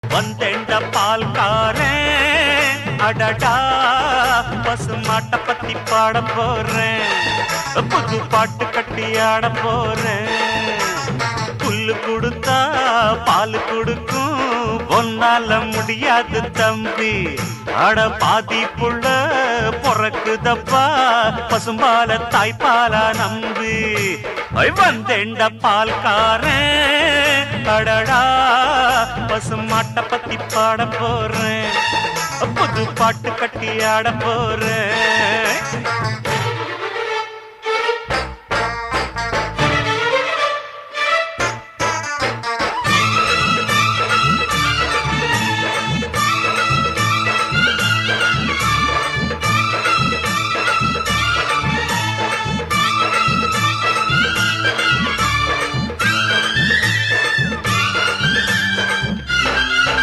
வந்தேண்ட பால்காரன் அடடா பசுமாட்ட பத்தி பாட போறேன் புது பாட்டு கட்டி ஆட போறேன் புல்லு கொடுத்தா பால் கொடுக்கும் ஒன்னால முடியாது தம்பி அட பாதி புள்ள பொறக்குதப்பா பசும்பால தாய்ப்பாலா நம்பி வந்தேண்ட பால்காரன் அடடா பசுமாட்ட பத்தி பாட போறேன் புது பாட்டு கட்டி ஆட போறேன்